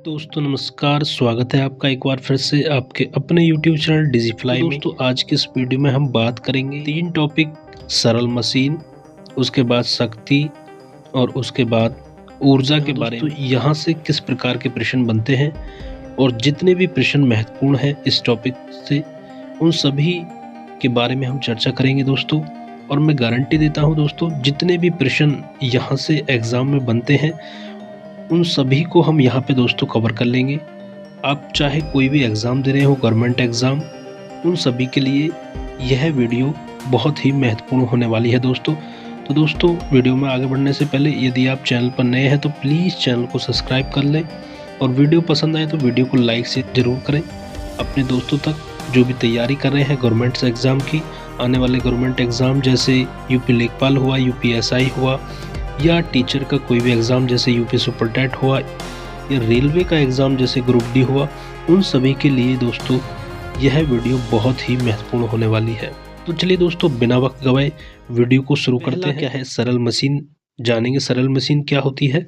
दोस्तों नमस्कार, स्वागत है आपका एक बार फिर से आपके अपने यूट्यूब चैनल डिजिफ्लाई में। दोस्तों आज की इस वीडियो में हम बात करेंगे 3 टॉपिक: सरल मशीन, उसके बाद शक्ति और उसके बाद ऊर्जा के बारे में। यहाँ से किस प्रकार के प्रश्न बनते हैं और जितने भी प्रश्न महत्वपूर्ण हैं इस टॉपिक से, उन सभी के बारे में हम चर्चा करेंगे दोस्तों। और मैं गारंटी देता हूँ दोस्तों, जितने भी प्रश्न यहाँ से एग्ज़ाम में बनते हैं उन सभी को हम यहाँ पे दोस्तों कवर कर लेंगे। आप चाहे कोई भी एग्ज़ाम दे रहे हो, गवर्नमेंट एग्ज़ाम, उन सभी के लिए यह वीडियो बहुत ही महत्वपूर्ण होने वाली है दोस्तों। तो दोस्तों वीडियो में आगे बढ़ने से पहले यदि आप चैनल पर नए हैं तो प्लीज़ चैनल को सब्सक्राइब कर लें और वीडियो पसंद आए तो वीडियो को लाइक से ज़रूर करें। अपने दोस्तों तक जो भी तैयारी कर रहे हैं गवर्नमेंट एग्ज़ाम की, आने वाले गवर्नमेंट एग्ज़ाम जैसे यूपी लेखपाल हुआ, यूपी एसआई हुआ, या टीचर का कोई भी एग्ज़ाम जैसे यूपी सुपरटेट हुआ, या रेलवे का एग्ज़ाम जैसे ग्रुप डी हुआ, उन सभी के लिए दोस्तों यह वीडियो बहुत ही महत्वपूर्ण होने वाली है। तो चलिए दोस्तों बिना वक्त गवाए वीडियो को शुरू करते हैं। क्या है सरल मशीन, जानेंगे सरल मशीन क्या होती है।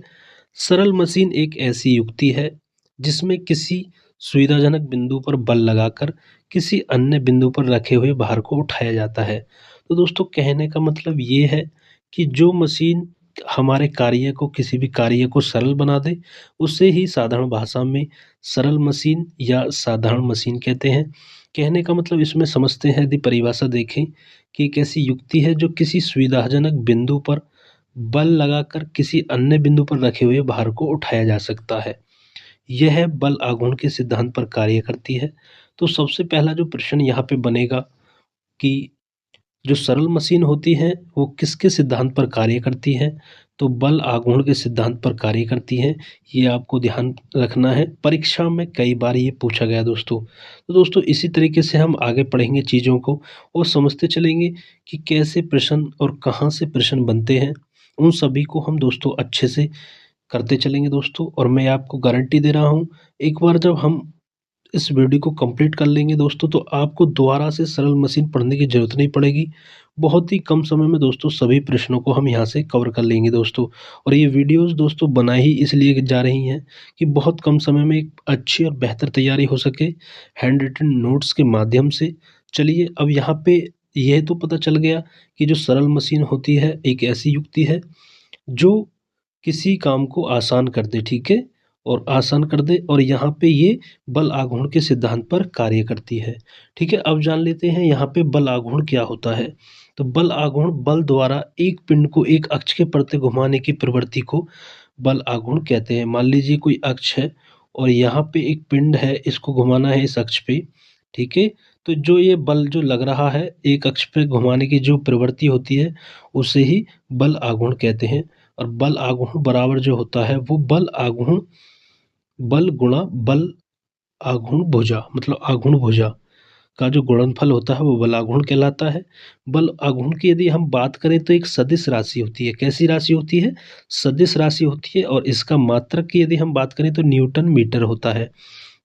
सरल मशीन एक ऐसी युक्ति है जिसमें किसी सुविधाजनक बिंदु पर बल लगाकर किसी अन्य बिंदु पर रखे हुए भार को उठाया जाता है। तो दोस्तों कहने का मतलब ये है कि जो मशीन हमारे कार्य को, किसी भी कार्य को सरल बना दे, उसे ही साधारण भाषा में सरल मशीन या साधारण मशीन कहते हैं। कहने का मतलब इसमें समझते हैं, यदि परिभाषा देखें कि एक ऐसी युक्ति है जो किसी सुविधाजनक बिंदु पर बल लगाकर किसी अन्य बिंदु पर रखे हुए भार को उठाया जा सकता है। यह बल आघूर्ण के सिद्धांत पर कार्य करती है। तो सबसे पहला जो प्रश्न यहाँ पे बनेगा कि जो सरल मशीन होती है वो किसके सिद्धांत पर कार्य करती है, तो बल आघूर्ण के सिद्धांत पर कार्य करती है। ये आपको ध्यान रखना है, परीक्षा में कई बार ये पूछा गया दोस्तों। तो दोस्तों इसी तरीके से हम आगे पढ़ेंगे चीज़ों को और समझते चलेंगे कि कैसे प्रश्न और कहाँ से प्रश्न बनते हैं। उन सभी को हम दोस्तों अच्छे से करते चलेंगे दोस्तों। और मैं आपको गारंटी दे रहा हूँ, एक बार जब हम इस वीडियो को कंप्लीट कर लेंगे दोस्तों तो आपको दोबारा से सरल मशीन पढ़ने की ज़रूरत नहीं पड़ेगी। बहुत ही कम समय में दोस्तों सभी प्रश्नों को हम यहाँ से कवर कर लेंगे दोस्तों। और ये वीडियोस दोस्तों बनाई ही इसलिए जा रही हैं कि बहुत कम समय में एक अच्छी और बेहतर तैयारी हो सके हैंड रिटन नोट्स के माध्यम से। चलिए अब यहाँ पे यह तो पता चल गया कि जो सरल मशीन होती है एक ऐसी युक्ति है जो किसी काम को आसान कर दे, ठीक है, और आसान कर दे, और यहाँ पे ये बल आघूर्ण के सिद्धांत पर कार्य करती है। ठीक है, अब जान लेते हैं यहाँ पे बल आघूर्ण क्या होता है। तो बल आघूर्ण बल द्वारा एक पिंड को एक अक्ष के प्रति घुमाने की प्रवृत्ति को बल आघूर्ण कहते हैं। मान लीजिए कोई अक्ष है और यहाँ पे एक पिंड है, इसको घुमाना है इस अक्ष पे, ठीक है। तो जो ये बल जो लग रहा है एक अक्ष पे घुमाने की जो प्रवृत्ति होती है उसे ही बल आघूर्ण कहते हैं। और बल आघूर्ण बराबर जो होता है वो बल आघूर्ण बल गुणा बल आघूर्ण भुजा, मतलब आघूर्ण भुजा का जो गुणनफल होता है वो बल आघूर्ण कहलाता है। बल आघूर्ण की यदि हम बात करें तो एक सदिश राशि होती है। कैसी राशि होती है? सदिश राशि होती है। और इसका मात्रक की यदि हम बात करें तो न्यूटन मीटर होता है।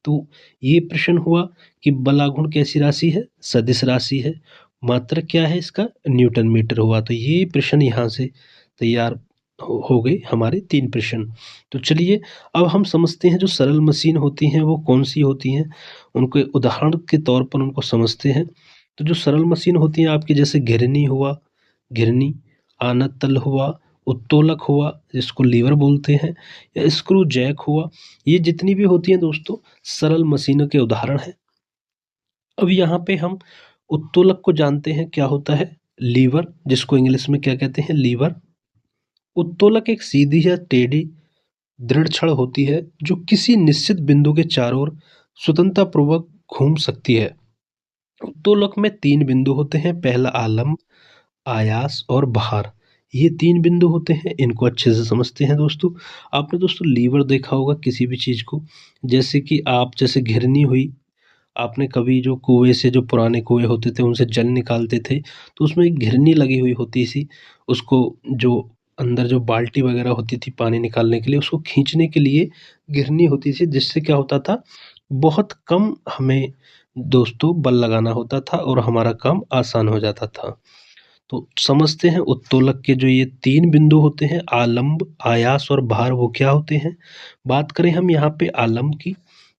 तो ये प्रश्न हुआ कि बल आघूर्ण कैसी राशि है? सदिश राशि है। मात्रक क्या है इसका? न्यूटन मीटर हुआ। तो ये प्रश्न यहाँ से तैयार हो गए हमारे 3 प्रश्न। तो चलिए अब हम समझते हैं जो सरल मशीन होती हैं वो कौन सी होती हैं, उनके उदाहरण के तौर पर उनको समझते हैं। तो जो सरल मशीन होती हैं आपकी, जैसे घिरनी हुआ, घिरनी, आनत तल हुआ, उत्तोलक हुआ जिसको लीवर बोलते हैं, या स्क्रू जैक हुआ, ये जितनी भी होती हैं दोस्तों सरल मशीनों के उदाहरण हैं। अब यहाँ पे हम उत्तोलक को जानते हैं, क्या होता है? लीवर, जिसको इंग्लिश में क्या कहते हैं? लीवर। उत्तोलक एक सीधी या टेढ़ी दृढ़ छड़ होती है जो किसी निश्चित बिंदु के चारों ओर स्वतंत्रता पूर्वक घूम सकती है। उत्तोलक में 3 बिंदु होते हैं, पहला आलम्ब, आयास और भार। ये 3 बिंदु होते हैं, इनको अच्छे से समझते हैं दोस्तों। आपने दोस्तों लीवर देखा होगा किसी भी चीज़ को, जैसे कि आप जैसे घिरनी हुई, आपने कभी जो कुएँ से, जो पुराने कुएँ होते थे उनसे जल निकालते थे तो उसमें एक घिरनी लगी हुई होती थी। उसको जो अंदर जो बाल्टी वगैरह होती थी पानी निकालने के लिए, उसको खींचने के लिए घिरनी होती थी, जिससे क्या होता था, बहुत कम हमें दोस्तों बल लगाना होता था और हमारा काम आसान हो जाता था। तो समझते हैं उत्तोलक के जो ये 3 बिंदु होते हैं, आलंब, आयास और भार, वो क्या होते हैं। बात करें हम यहाँ पे आलंब की,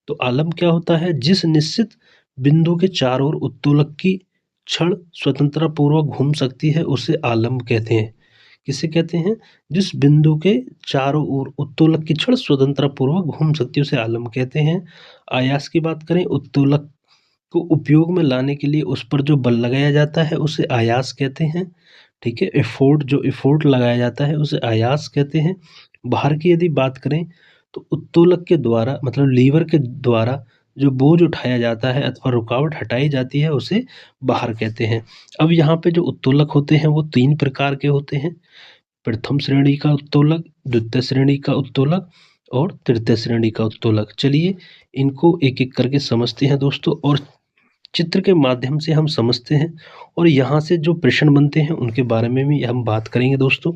तो आलंब क्या होता है, जिस निश्चित बिंदु के चारों ओर उत्तोलक की छड़ स्वतंत्रता पूर्वक घूम सकती है उसे आलंब कहते हैं। किसे कहते हैं, जिस बिंदु के चारों ओर उत्तोलक की छड़ स्वतंत्रता पूर्वक घूम सकती है उसे आलंब कहते हैं। आयास की बात करें, उत्तोलक को उपयोग में लाने के लिए उस पर जो बल लगाया जाता है उसे आयास कहते हैं। ठीक है, एफोर्ट लगाया जाता है उसे आयास कहते हैं। भार की यदि बात करें तो उत्तोलक के द्वारा मतलब लीवर के द्वारा जो बोझ उठाया जाता है अथवा रुकावट हटाई जाती है उसे भार कहते हैं। अब यहाँ पे जो उत्तोलक होते हैं वो 3 प्रकार के होते हैं, प्रथम श्रेणी का उत्तोलक, द्वितीय श्रेणी का उत्तोलक और तृतीय श्रेणी का उत्तोलक। चलिए इनको एक एक करके समझते हैं दोस्तों, और चित्र के माध्यम से हम समझते हैं, और यहाँ से जो प्रश्न बनते हैं उनके बारे में भी हम बात करेंगे दोस्तों।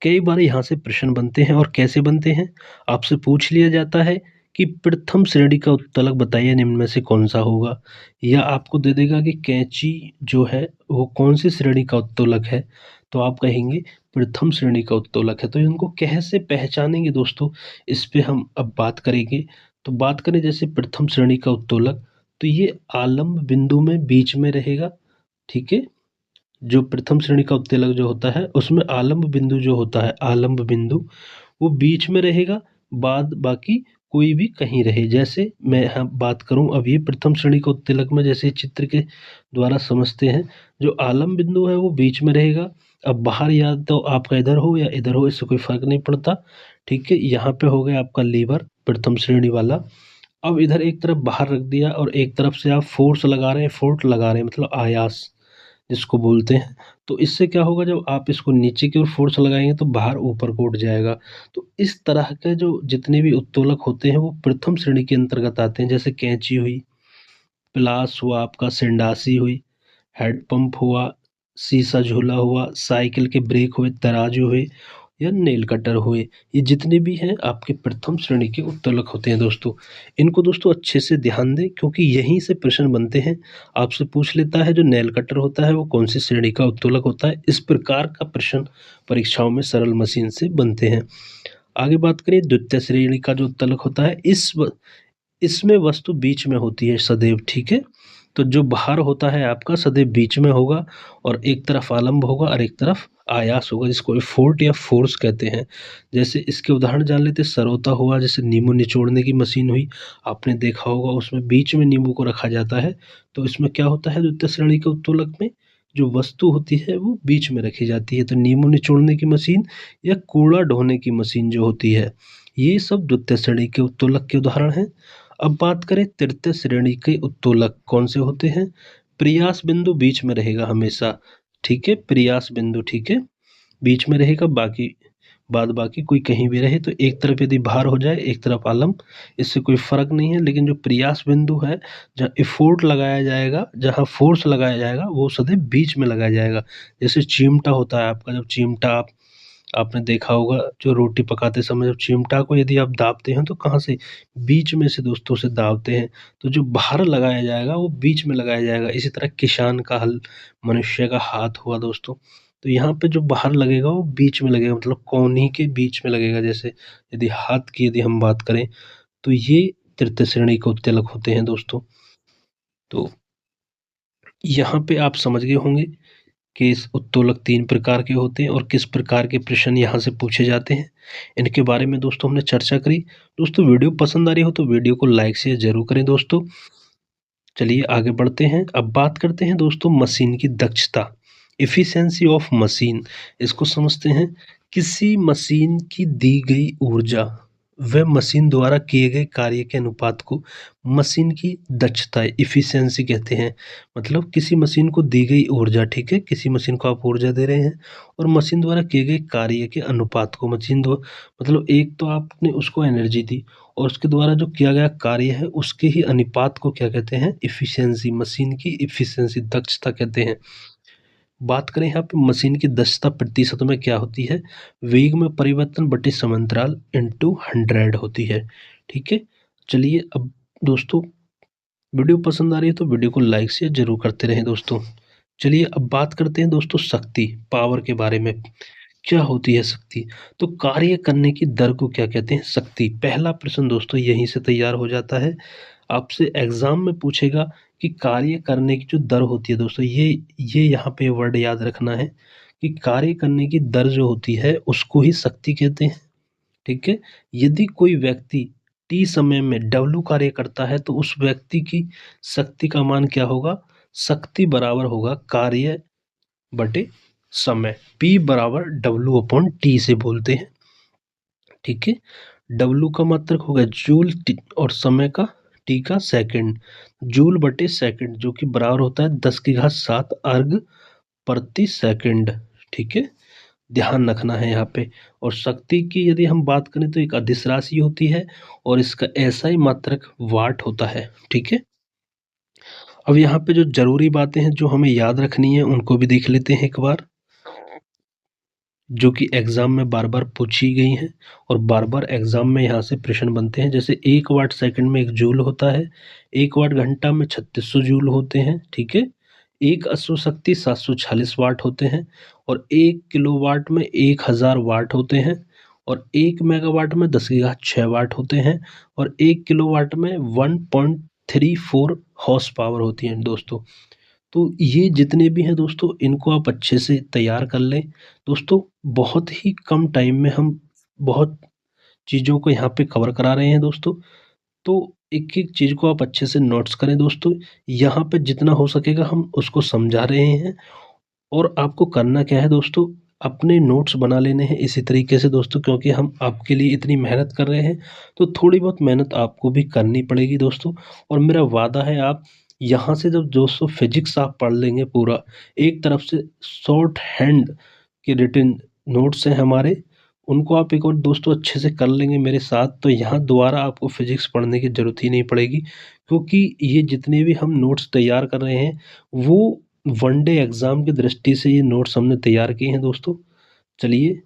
कई बार यहाँ से प्रश्न बनते हैं, और कैसे बनते हैं, आपसे पूछ लिया जाता है कि प्रथम श्रेणी का उत्तोलक बताइए निम्न में से कौन सा होगा, या आपको दे देगा कि कैंची जो है वो कौन सी श्रेणी का उत्तोलक है, तो आप कहेंगे प्रथम श्रेणी का उत्तोलक है। तो इनको कैसे पहचानेंगे दोस्तों, इस पे हम अब बात करेंगे। तो बात करें जैसे प्रथम श्रेणी का उत्तोलक, तो ये आलंब बिंदु में बीच में रहेगा। ठीक है, जो प्रथम श्रेणी का उत्तोलक जो होता है उसमें आलंब बिंदु जो होता है, आलंब बिंदु वो बीच में रहेगा, बाद बाकी कोई भी कहीं रहे। जैसे मैं बात करूं अब ये प्रथम श्रेणी का उत्तोलक में, जैसे चित्र के द्वारा समझते हैं, जो आलंब बिंदु है वो बीच में रहेगा। अब बाहर या तो आपका इधर हो या इधर हो, इससे कोई फर्क नहीं पड़ता। ठीक है, यहाँ पे हो गया आपका लीवर प्रथम श्रेणी वाला। अब इधर एक तरफ बाहर रख दिया और एक तरफ से आप फोर्स लगा रहे हैं, फोर्ट लगा रहे हैं मतलब आयास जिसको बोलते हैं। तो इससे क्या होगा, जब आप इसको नीचे की ओर फोर्स लगाएंगे तो बाहर ऊपर को उठ जाएगा। तो इस तरह के जो जितने भी उत्तोलक होते हैं वो प्रथम श्रेणी के अंतर्गत आते हैं। जैसे कैंची हुई, प्लास हुआ, आपका सिंडासी हुई, हेड पंप हुआ, शीशा झूला हुआ, साइकिल के ब्रेक हुए, तराजू हुए या नेल कटर हुए, ये जितने भी हैं आपके प्रथम श्रेणी के उत्तोलक होते हैं दोस्तों। इनको दोस्तों अच्छे से ध्यान दें, क्योंकि यहीं से प्रश्न बनते हैं। आपसे पूछ लेता है जो नेल कटर होता है वो कौन सी श्रेणी का उत्तोलक होता है। इस प्रकार का प्रश्न परीक्षाओं में सरल मशीन से बनते हैं। आगे बात करें द्वितीय श्रेणी का जो उत्तोलक होता है, इसमें वस्तु बीच में होती है सदैव। ठीक है, तो जो भार होता है आपका सदैव बीच में होगा, और एक तरफ आलंब होगा और एक तरफ आयास होगा, जिसको फोर्ट या फोर्स कहते हैं। जैसे इसके उदाहरण जान लेते, सरोता हुआ, जैसे नींबू निचोड़ने की मशीन हुई, आपने देखा होगा उसमें बीच में नींबू को रखा जाता है। तो इसमें क्या होता है, द्वितीय श्रेणी के उत्तोलक में जो वस्तु होती है वो बीच में रखी जाती है। तो नींबू निचोड़ने की मशीन या कूड़ा ढोने की मशीन जो होती है, ये सब द्वितीय श्रेणी के उत्तोलक के उदाहरण हैं। अब बात करें तृतीय श्रेणी के उत्तोलक कौन से होते हैं। प्रयास बिंदु बीच में रहेगा हमेशा। ठीक है, प्रयास बिंदु ठीक है बीच में रहेगा, बाकी कोई कहीं भी रहे। तो एक तरफ यदि भार हो जाए एक तरफ आलम, इससे कोई फर्क नहीं है। लेकिन जो प्रयास बिंदु है, जहाँ एफोर्ट लगाया जाएगा, जहाँ फोर्स लगाया जाएगा, वो सदैव बीच में लगाया जाएगा। जैसे चिमटा होता है आपका, जब चिमटा आपने देखा होगा, जो रोटी पकाते समय जब चिमटा को यदि आप दाबते हैं तो कहाँ से, बीच में से दोस्तों से दाबते हैं। तो जो बाहर लगाया जाएगा वो बीच में लगाया जाएगा। इसी तरह किसान का हल, मनुष्य का हाथ हुआ दोस्तों, तो यहाँ पे जो बाहर लगेगा वो बीच में लगेगा, मतलब कोहनी के बीच में लगेगा। जैसे यदि हाथ की यदि हम बात करें, तो ये तृतीय श्रेणी के उत्तोलक होते हैं दोस्तों। तो यहाँ पे आप समझ गए होंगे कि इस उत्तोलक 3 प्रकार के होते हैं और किस प्रकार के प्रश्न यहाँ से पूछे जाते हैं, इनके बारे में दोस्तों हमने चर्चा करी। दोस्तों वीडियो पसंद आ रही हो तो वीडियो को लाइक शेयर जरूर करें दोस्तों। चलिए आगे बढ़ते हैं। अब बात करते हैं दोस्तों मशीन की दक्षता, इफिशियंसी ऑफ मशीन। इसको समझते हैं। किसी मशीन की दी गई ऊर्जा व मशीन द्वारा किए गए कार्य के अनुपात को मशीन की दक्षता इफिशियंसी कहते हैं। मतलब किसी मशीन को दी गई ऊर्जा, ठीक है, किसी मशीन को आप ऊर्जा दे रहे हैं और मशीन द्वारा किए गए कार्य के अनुपात को मशीन दो, मतलब एक तो आपने उसको एनर्जी दी और उसके द्वारा जो किया गया कार्य है उसके ही अनुपात को क्या कहते हैं, इफिशियंसी, मशीन की इफिशियंसी दक्षता कहते हैं। बात करें यहाँ पे मशीन की दक्षता प्रतिशत में क्या होती है, वेग में परिवर्तन बटे समांतराल इंटू 100 होती है। ठीक है, चलिए अब दोस्तों वीडियो पसंद आ रही है तो वीडियो को लाइक शेयर जरूर करते रहें दोस्तों। चलिए अब बात करते हैं दोस्तों शक्ति, पावर के बारे में। क्या होती है शक्ति? तो कार्य करने की दर को क्या कहते हैं? शक्ति। पहला प्रश्न दोस्तों यहीं से तैयार हो जाता है। आपसे एग्ज़ाम में पूछेगा कि कार्य करने की जो दर होती है दोस्तों, ये यहाँ पे वर्ड याद रखना है कि कार्य करने की दर जो होती है उसको ही शक्ति कहते हैं, ठीक है? यदि कोई व्यक्ति T समय में W कार्य करता है तो उस व्यक्ति की शक्ति का मान क्या होगा? शक्ति बराबर होगा कार्य बटे समय। P बराबर W/T से बोलते हैं, ठीक है? W का मात्रक होगा जूल और समय का T का सेकंड। जूल बटे सेकंड जो कि बराबर होता है 10⁻7 अर्ग प्रति सेकंड, ठीक है? ध्यान रखना है यहाँ पे। और शक्ति की यदि हम बात करें तो एक अदिश राशि होती है और इसका SI मात्रक वाट होता है, ठीक है? अब यहाँ पे जो जरूरी बातें हैं जो हमें याद रखनी है उनको भी देख लेते हैं एक बार, जो कि एग्जाम में बार बार पूछी गई हैं और बार बार एग्जाम में यहाँ से प्रश्न बनते हैं। जैसे 1 वाट सेकंड में 1 जूल होता है, 1 वाट घंटा में 3600 जूल होते हैं, ठीक है? एक अश्व शक्ति 746 वाट होते हैं और 1 किलोवाट में 1000 वाट होते हैं और 1 मेगावाट में 10⁻6 वाट होते हैं और 1 किलोवाट में 1.34 हॉर्स पावर होती है दोस्तों। तो ये जितने भी हैं दोस्तों इनको आप अच्छे से तैयार कर लें। दोस्तों बहुत ही कम टाइम में हम बहुत चीज़ों को यहाँ पे कवर करा रहे हैं दोस्तों। तो एक-एक चीज़ को आप अच्छे से नोट्स करें दोस्तों। यहाँ पे जितना हो सकेगा हम उसको समझा रहे हैं और आपको करना क्या है दोस्तों, अपने नोट्स बना लेने हैं इसी तरीके से दोस्तों, क्योंकि हम आपके लिए इतनी मेहनत कर रहे हैं, तो थोड़ी बहुत मेहनत आपको भी करनी पड़ेगी दोस्तों। और मेरा वादा है आप यहाँ से जब दोस्तों फिजिक्स आप पढ़ लेंगे पूरा, एक तरफ से शॉर्ट हैंड के रिटन नोट्स हैं हमारे, उनको आप एक और दोस्तों अच्छे से कर लेंगे मेरे साथ, तो यहाँ दोबारा आपको फिजिक्स पढ़ने की ज़रूरत ही नहीं पड़ेगी, क्योंकि ये जितने भी हम नोट्स तैयार कर रहे हैं वो वनडे एग्ज़ाम की दृष्टि से ये नोट्स हमने तैयार किए हैं दोस्तों। चलिए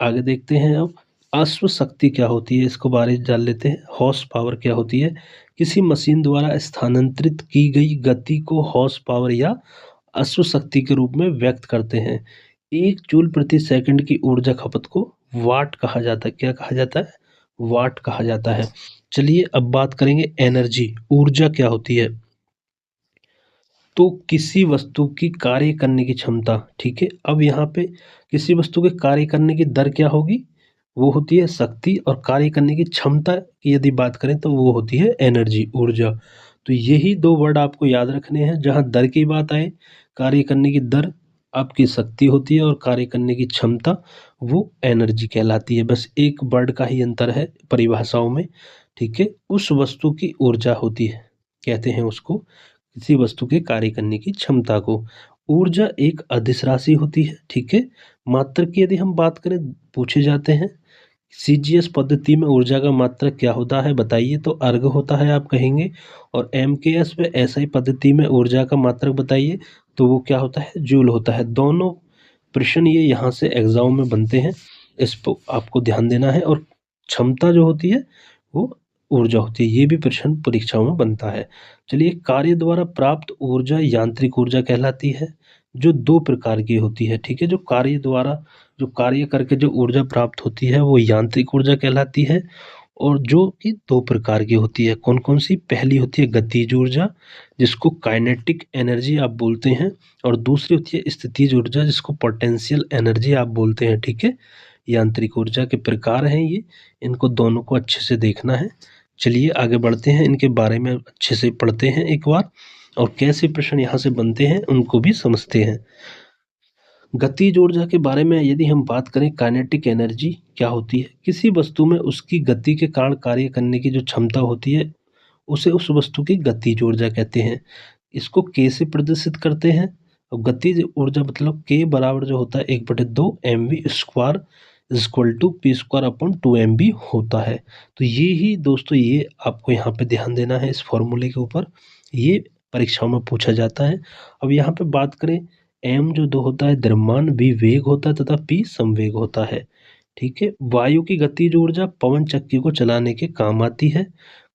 आगे देखते हैं अब। अश्व शक्ति क्या होती है इसको बारे में जान लेते हैं। हॉर्स पावर क्या होती है? किसी मशीन द्वारा स्थानांतरित की गई गति को हॉर्स पावर या अश्व शक्ति के रूप में व्यक्त करते हैं। 1 जूल प्रति सेकंड की ऊर्जा खपत को वाट कहा जाता है। क्या कहा जाता है? वाट कहा जाता है। चलिए अब बात करेंगे एनर्जी, ऊर्जा क्या होती है? तो किसी वस्तु की कार्य करने की क्षमता, ठीक है? अब यहाँ पे किसी वस्तु के कार्य करने की दर क्या होगी? वो होती है शक्ति, और कार्य करने की क्षमता की यदि बात करें तो वो होती है एनर्जी, ऊर्जा। तो यही 2 वर्ड आपको याद रखने हैं। जहाँ दर की बात आए, कार्य करने की दर आपकी शक्ति होती है और कार्य करने की क्षमता वो एनर्जी कहलाती है। बस एक वर्ड का ही अंतर है परिभाषाओं में, ठीक है? उस वस्तु की ऊर्जा होती है, कहते हैं उसको, किसी वस्तु के कार्य करने की क्षमता को। ऊर्जा एक अदिश राशि होती है, ठीक है? मात्रक की यदि हम बात करें, पूछे जाते हैं CGS पद्धति में ऊर्जा का मात्रक क्या होता है बताइए, तो अर्ग होता है आप कहेंगे। और MKS व SI पद्धति में ऊर्जा का मात्रक बताइए, तो वो क्या होता है? जूल होता है। दोनों प्रश्न ये यहाँ से एग्जाम में बनते हैं, इस पर आपको ध्यान देना है। और क्षमता जो होती है वो ऊर्जा होती है, ये भी प्रश्न परीक्षाओं में बनता है। चलिए, कार्य द्वारा प्राप्त ऊर्जा यांत्रिक ऊर्जा कहलाती है, जो 2 प्रकार की होती है, ठीक है? जो कार्य द्वारा, जो कार्य करके जो ऊर्जा प्राप्त होती है वो यांत्रिक ऊर्जा कहलाती है, और जो कि 2 प्रकार की होती है। कौन-कौन सी? पहली होती है गतिज ऊर्जा, जिसको काइनेटिक एनर्जी आप बोलते हैं, और दूसरी होती है स्थितिज ऊर्जा, जिसको पोटेंशियल एनर्जी आप बोलते हैं, ठीक है? यांत्रिक ऊर्जा के प्रकार हैं ये, इनको दोनों को अच्छे से देखना है। चलिए आगे बढ़ते हैं, इनके बारे में अच्छे से पढ़ते हैं एक बार, और कैसे प्रश्न यहाँ से बनते हैं उनको भी समझते हैं। गतिज ऊर्जा के बारे में यदि हम बात करें, काइनेटिक एनर्जी क्या होती है? किसी वस्तु में उसकी गति के कारण कार्य करने की जो क्षमता होती है उसे उस वस्तु की गतिज ऊर्जा कहते हैं। इसको K से प्रदर्शित करते हैं। और गतिज ऊर्जा मतलब K बराबर जो होता है 1/2 mv square equal to P²/2mb होता है। तो ये ही दोस्तों, ये आपको यहाँ पे ध्यान देना है इस फॉर्मूले के ऊपर, ये परीक्षाओं में पूछा जाता है। अब यहाँ पे बात करें, m जो 2 होता है द्रव्यमान, v वेग होता है तथा p संवेग होता है, ठीक है? वायु की गतिज ऊर्जा पवन चक्की को चलाने के काम आती है।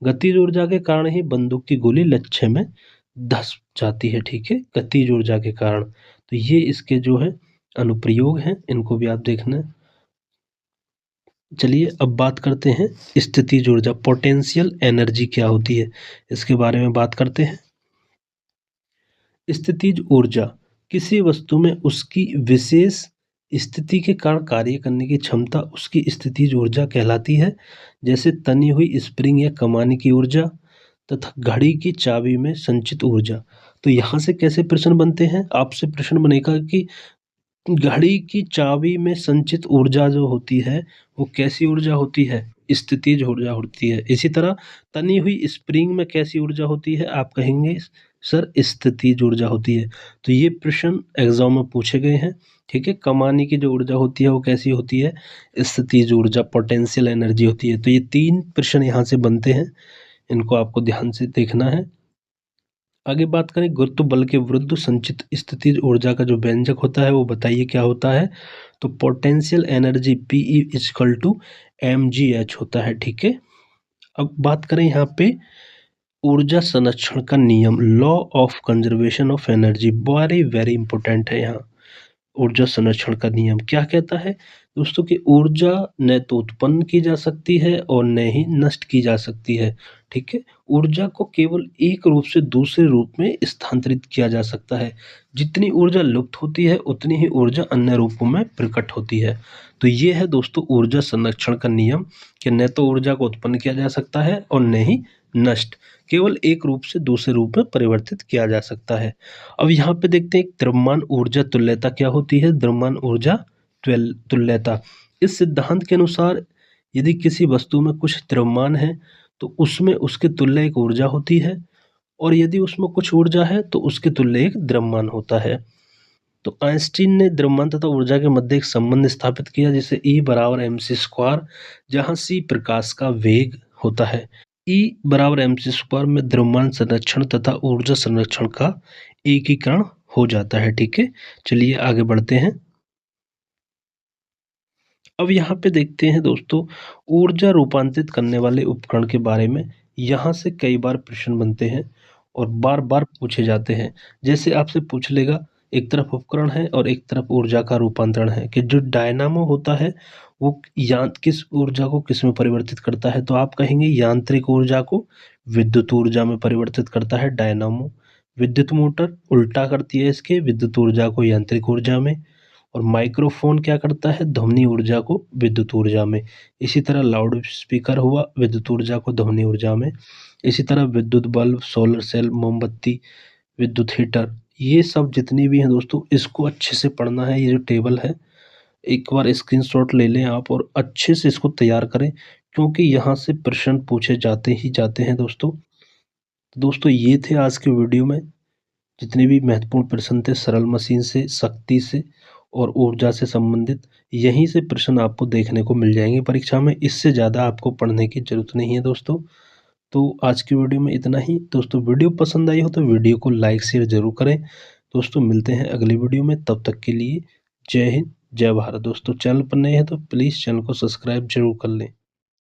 गतिज ऊर्जा के कारण ही बंदूक की गोली लक्ष्य में धस जाती है, ठीक है, गतिज ऊर्जा के कारण। तो ये इसके जो है अनुप्रयोग हैं, इनको भी आप देखना। चलिए अब बात करते हैं स्थितिज ऊर्जा, पोटेंशियल एनर्जी क्या होती है, इसके बारे में बात करते हैं। स्थितिज ऊर्जा किसी वस्तु में उसकी विशेष स्थिति के कारण कार्य करने की क्षमता उसकी स्थितिज ऊर्जा कहलाती है। जैसे तनी हुई स्प्रिंग या कमाने की ऊर्जा तथा घड़ी की चाबी में संचित ऊर्जा। तो यहाँ से कैसे प्रश्न बनते हैं, आपसे प्रश्न बनेगा कि घड़ी की चाबी में संचित ऊर्जा जो होती है वो कैसी ऊर्जा होती है, स्थितिज ऊर्जा होती है। इसी तरह तनी हुई स्प्रिंग में कैसी ऊर्जा होती है, आप कहेंगे सर स्थितिज ऊर्जा होती है। तो ये प्रश्न एग्जाम में पूछे गए हैं, ठीक है। कमाने की जो ऊर्जा होती है वो कैसी होती है, स्थितिज ऊर्जा, पोटेंशियल एनर्जी होती है। तो ये 3 प्रश्न यहाँ से बनते हैं, इनको आपको ध्यान से देखना है। आगे बात करें गुरुत्व बल के विरुद्ध संचित स्थितिज ऊर्जा का जो व्यंजक होता है वो बताइए क्या होता है। तो पोटेंशियल एनर्जी PE = mgh होता है, ठीक है। अब बात करें यहाँ पे ऊर्जा संरक्षण का नियम, law of conservation of energy, very very important है यहाँ। ऊर्जा संरक्षण का नियम क्या कहता है दोस्तों कि ऊर्जा न तो उत्पन्न की जा सकती है और न ही नष्ट की जा सकती है, ठीक है। ऊर्जा को केवल एक रूप से दूसरे रूप में स्थानांतरित किया जा सकता है। जितनी ऊर्जा लुप्त होती है उतनी ही ऊर्जा अन्य रूपों में प्रकट होती है। तो ये है दोस्तों ऊर्जा संरक्षण का नियम कि न तो ऊर्जा को उत्पन्न किया जा सकता है और न ही नष्ट, केवल एक रूप से दूसरे रूप में परिवर्तित किया जा सकता है। अब यहाँ पे देखते हैं द्रव्यमान ऊर्जा तुल्यता क्या होती है। द्रव्यमान ऊर्जा तुल्यता, इस सिद्धांत के अनुसार यदि किसी वस्तु में कुछ द्रव्यमान है तो उसमें उसके तुल्य एक ऊर्जा होती है, और यदि उसमें कुछ ऊर्जा है तो उसके तुल्य एक द्रव्यमान होता है। तो आइंस्टीन ने द्रव्यमान तथा ऊर्जा के मध्य एक संबंध स्थापित किया, जिसे E = mc², जहाँ c प्रकाश का वेग होता है। E = mc² में द्रव्यमान संरक्षण तथा ऊर्जा संरक्षण का एकीकरण हो जाता है, ठीक है। चलिए आगे बढ़ते हैं। अब यहाँ पे देखते हैं दोस्तों ऊर्जा रूपांतरित करने वाले उपकरण के बारे में। यहाँ से कई बार प्रश्न बनते हैं और बार बार पूछे जाते हैं। जैसे आपसे पूछ लेगा एक तरफ उपकरण है और एक तरफ ऊर्जा का रूपांतरण है कि जो डायनामो होता है वो किस ऊर्जा को किस में परिवर्तित करता है। तो आप कहेंगे यांत्रिक ऊर्जा को विद्युत ऊर्जा में परिवर्तित करता है डायनामो। विद्युत मोटर उल्टा करती है इसके, विद्युत ऊर्जा को यांत्रिक ऊर्जा में। और माइक्रोफोन क्या करता है, ध्वनि ऊर्जा को विद्युत ऊर्जा में। इसी तरह लाउड स्पीकर हुआ विद्युत ऊर्जा को ध्वनि ऊर्जा में। इसी तरह विद्युत बल्ब, सोलर सेल, मोमबत्ती, विद्युत हीटर, ये सब जितनी भी हैं दोस्तों इसको अच्छे से पढ़ना है। ये जो टेबल है एक बार स्क्रीनशॉट ले लें आप और अच्छे से इसको तैयार करें, क्योंकि यहाँ से प्रश्न पूछे जाते ही जाते हैं दोस्तों ये थे आज के वीडियो में जितने भी महत्वपूर्ण प्रश्न थे सरल मशीन से, शक्ति से और ऊर्जा से संबंधित। यहीं से प्रश्न आपको देखने को मिल जाएंगे परीक्षा में, इससे ज़्यादा आपको पढ़ने की जरूरत नहीं है दोस्तों। तो आज की वीडियो में इतना ही दोस्तों। वीडियो पसंद आई हो तो वीडियो को लाइक शेयर जरूर करें दोस्तों। मिलते हैं अगली वीडियो में, तब तक के लिए जय हिंद जय भारत। दोस्तों चैनल पर नए हैं तो प्लीज़ चैनल को सब्सक्राइब जरूर कर लें।